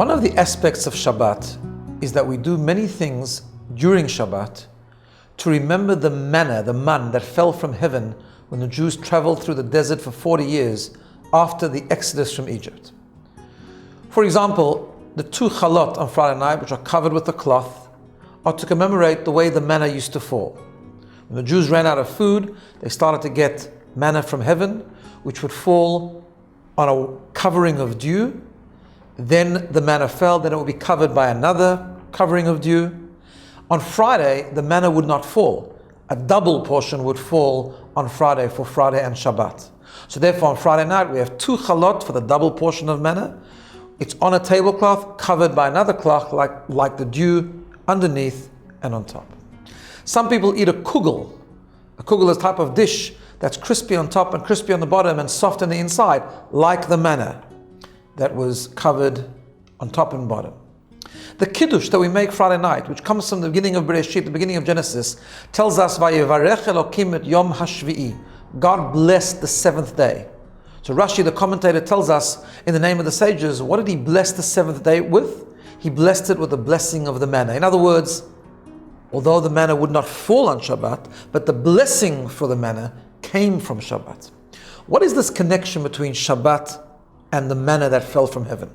One of the aspects of Shabbat is that we do many things during Shabbat to remember the manna, the man that fell from heaven when the Jews traveled through the desert for 40 years after the exodus from Egypt. For example, the 2 chalot on Friday night, which are covered with a cloth, are to commemorate the way the manna used to fall. When the Jews ran out of food, they started to get manna from heaven, which would fall on a covering of dew. Then the manna fell, then it would be covered by another covering of dew. On Friday, the manna would not fall. A double portion would fall on Friday for Friday and Shabbat. So therefore on Friday night we have 2 chalot for the double portion of manna. It's on a tablecloth covered by another cloth like the dew underneath and on top. Some people eat a kugel. A kugel is a type of dish that's crispy on top and crispy on the bottom and soft on the inside, like the manna that was covered on top and bottom. The kiddush that we make Friday night, which comes from the beginning of Bereshit, the beginning of Genesis, tells us, "Vayevarech Elokim et Yom HaShvi'i." God blessed the 7th day. So Rashi, the commentator, tells us in the name of the sages, what did he bless the 7th day with? He blessed it with the blessing of the manna. In other words, although the manna would not fall on Shabbat, but the blessing for the manna came from Shabbat. What is this connection between Shabbat and the manna that fell from heaven?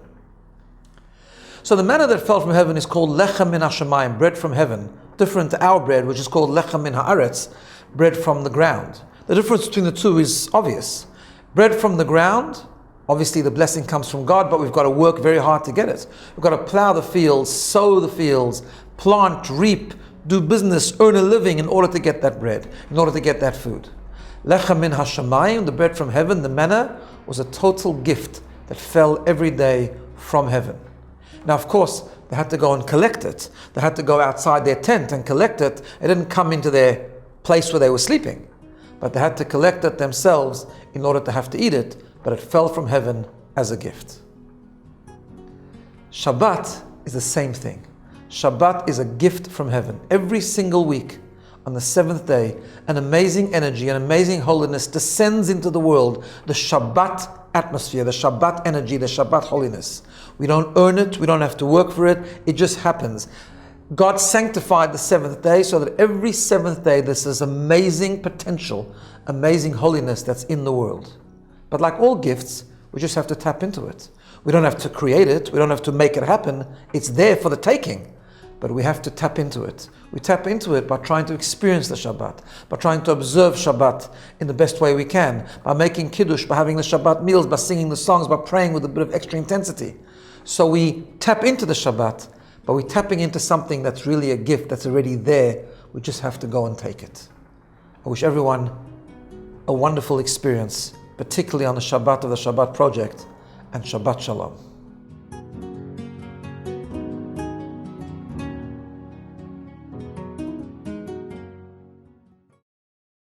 So the manna that fell from heaven is called lechem min hashamayim, bread from heaven, different to our bread, which is called lechem min haaretz, bread from the ground. The difference between the two is obvious. Bread from the ground, obviously the blessing comes from God, but we've got to work very hard to get it. We've got to plow the fields, sow the fields, plant, reap, do business, earn a living in order to get that bread, in order to get that food. Lechem min hashamayim, the bread from heaven, the manna, was a total gift that fell every day from heaven. Now, of course, they had to go and collect it. They had to go outside their tent and collect it. It didn't come into their place where they were sleeping. But they had to collect it themselves in order to have to eat it. But it fell from heaven as a gift. Shabbat is the same thing. Shabbat is a gift from heaven. Every single week, on the 7th day, an amazing energy, an amazing holiness descends into the world. The Shabbat atmosphere, the Shabbat energy, the Shabbat holiness. We don't earn it, we don't have to work for it, it just happens. God sanctified the 7th day so that every 7th day there's this amazing potential, amazing holiness that's in the world. But like all gifts, we just have to tap into it. We don't have to create it, we don't have to make it happen, it's there for the taking. But we have to tap into it. We tap into it by trying to experience the Shabbat, by trying to observe Shabbat in the best way we can, by making Kiddush, by having the Shabbat meals, by singing the songs, by praying with a bit of extra intensity. So we tap into the Shabbat, but we're tapping into something that's really a gift that's already there. We just have to go and take it. I wish everyone a wonderful experience, particularly on the Shabbat of the Shabbat Project, and Shabbat Shalom.